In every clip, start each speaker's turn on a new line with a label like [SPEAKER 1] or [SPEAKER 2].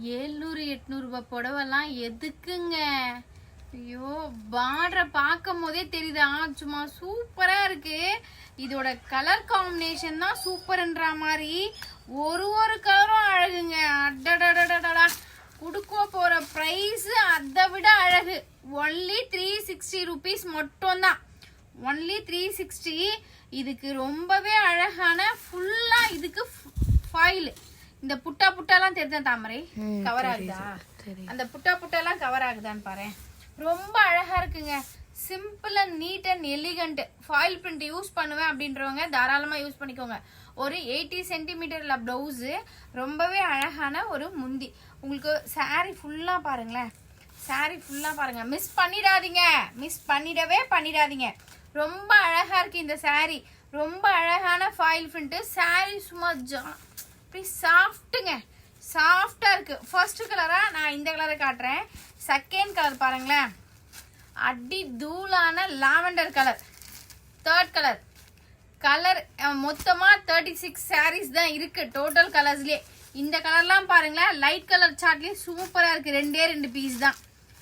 [SPEAKER 1] 700 800 ரூபாய் புடவைலாம் எதுக்குங்க? ஐயோ, பார்டரை பார்க்கும் போதே தெரியுதா, சும்மா சூப்பரா இருக்கு. இதோட கலர் காம்பினேஷன் தான் சூப்பர்ன்ற மாதிரி ஒரு கலரும் அழகுங்க. அடடடடடா, கொடுக்க போற பிரைஸ் அதை விட அழகு. ஒன்லி 360 rupees மட்டும் தான். ஒன்லி 360. இதுக்கு ரொம்பவே அழகான ஃபுல்லா இதுக்கு ஃபாயில். இந்த புட்டா புட்டாலாம் தெரிஞ்சா தாமரை கவர் ஆகுதா? அந்த புட்டா புட்டாலாம் கவர் ஆகுதான்னு பாரு. ரொம்ப அழகா இருக்குங்க. Simple and neat and elegant. Foil print use பண்ணுவேன் அப்படின்றவங்க தாராளமா யூஸ் பண்ணிக்கோங்க. ஒரு 80 சென்டிமீட்டர்ல பிளவுஸ், ரொம்பவே அழகான ஒரு முந்தி. உங்களுக்கு சாரி ஃபுல்லா பாருங்களேன். சாரி ஃபுல்லா பாருங்க. மிஸ் பண்ணிடாதீங்க, மிஸ் பண்ணிடாதீங்க. ரொம்ப அழகா இருக்கு இந்த சாரி. ரொம்ப அழகான ஃபாயில் பிரிண்ட். சாரி சும்மா சாஃப்ட்டுங்க, சாஃப்டா இருக்கு. ஃபர்ஸ்ட் கலரா நான் இந்த கலரை காட்டுறேன். செகண்ட் கலர் பாருங்களேன், அடி தூளான lavender colour. Third colour. Colour மொத்தமா 36 சாரீஸ் தான் இருக்கு டோட்டல் கலர்ஸ்லயே. இந்த கலர்லாம் பாருங்களேன், லைட் கலர் சார்ட்லயே சூப்பரா இருக்கு. 2 பீஸ் தான்.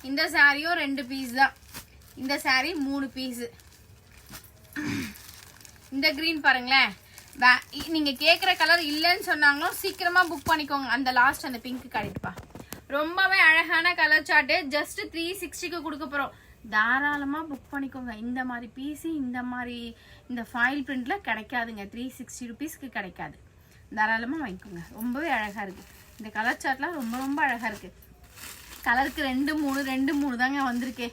[SPEAKER 1] இந்த சாரியும் 2 பீஸ் தான். இந்த சாரி 3 பீஸ். இந்த கிரீன் பாருங்களேன். நீங்க கேக்குற கலர் இல்லைன்னு சொன்னாங்களோ சீக்கிரமா புக் பண்ணிக்கோங்க. அந்த லாஸ்ட் அந்த பிங்க் காட்டிட்டுப்பா. ரொம்பவே அழகான கலர் சார்ட்டு. ஜஸ்ட் 360க்கு கொடுக்க போறோம். தாராளமா புக் பண்ணிக்கோங்க. இந்த மாதிரி பீஸ் இந்த மாதிரி இந்த ஃபாயில் பிரிண்ட்ல கிடைக்காதுங்க. 360 rupeesக்கு கிடைக்காது. தாராளமா வாங்கிக்கோங்க. ரொம்பவே அழகா இருக்கு. இந்த கலர் சார்ட்லாம் ரொம்ப அழகா இருக்கு. கலருக்கு 2 3 தாங்க வந்திருக்கு.